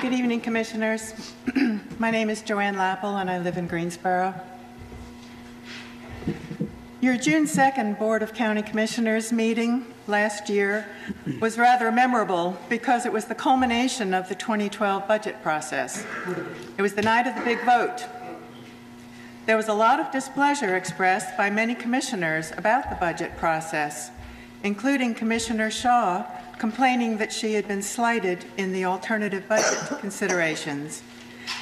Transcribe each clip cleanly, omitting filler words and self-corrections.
Good evening, Commissioners. My name is Joanne Lappel, and I live in Greensboro. Your June 2nd Board of County Commissioners meeting last year was rather memorable because it was the culmination of the 2012 budget process. It was the night of the big vote. There was a lot of displeasure expressed by many commissioners about the budget process, including Commissioner Shaw complaining that she had been slighted in the alternative budget considerations,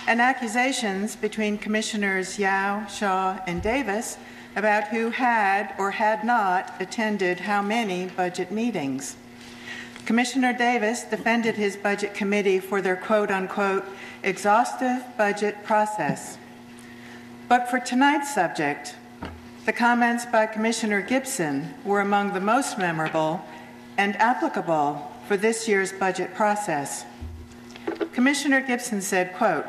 and accusations between Commissioners Yao, Shaw, and Davis about who had or had not attended how many budget meetings. Commissioner Davis defended his budget committee for their quote-unquote exhaustive budget process. But for tonight's subject, the comments by Commissioner Gibson were among the most memorable and applicable for this year's budget process. Commissioner Gibson said, quote,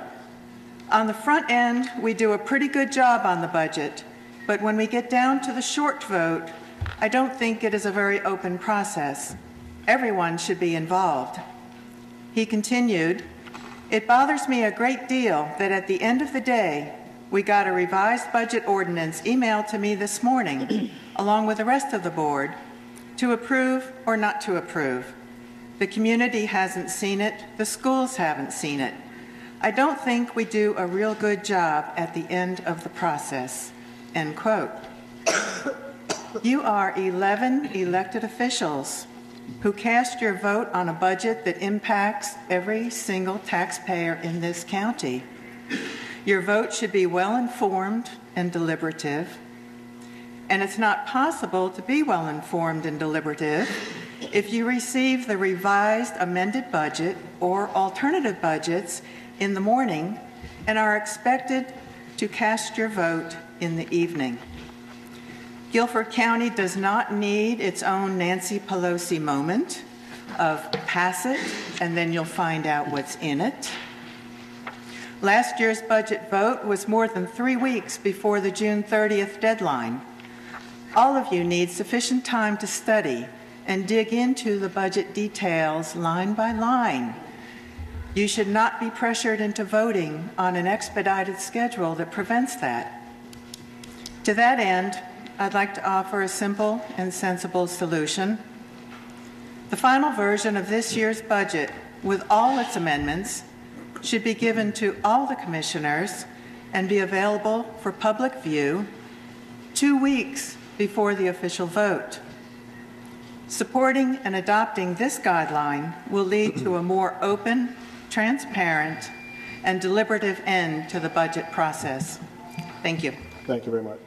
"On the front end, we do a pretty good job on the budget, but when we get down to the short vote, I don't think it is a very open process. Everyone should be involved." He continued, "It bothers me a great deal that at the end of the day, we got a revised budget ordinance emailed to me this morning, along with the rest of the board, to approve or not to approve. The community hasn't seen it, the schools haven't seen it. I don't think we do a real good job at the end of the process." End quote. You are 11 elected officials who cast your vote on a budget that impacts every single taxpayer in this county. Your vote should be well-informed and deliberative, and it's not possible to be well-informed and deliberative if you receive the revised amended budget or alternative budgets in the morning and are expected to cast your vote in the evening. Guilford County does not need its own Nancy Pelosi moment of pass it and then you'll find out what's in it. Last year's budget vote was more than 3 weeks before the June 30th deadline. All of you need sufficient time to study and dig into the budget details line by line. You should not be pressured into voting on an expedited schedule that prevents that. To that end, I'd like to offer a simple and sensible solution. The final version of this year's budget, with all its amendments, should be given to all the commissioners and be available for public view 2 weeks before the official vote. Supporting and adopting this guideline will lead to a more open, transparent, and deliberative end to the budget process. Thank you. Thank you very much.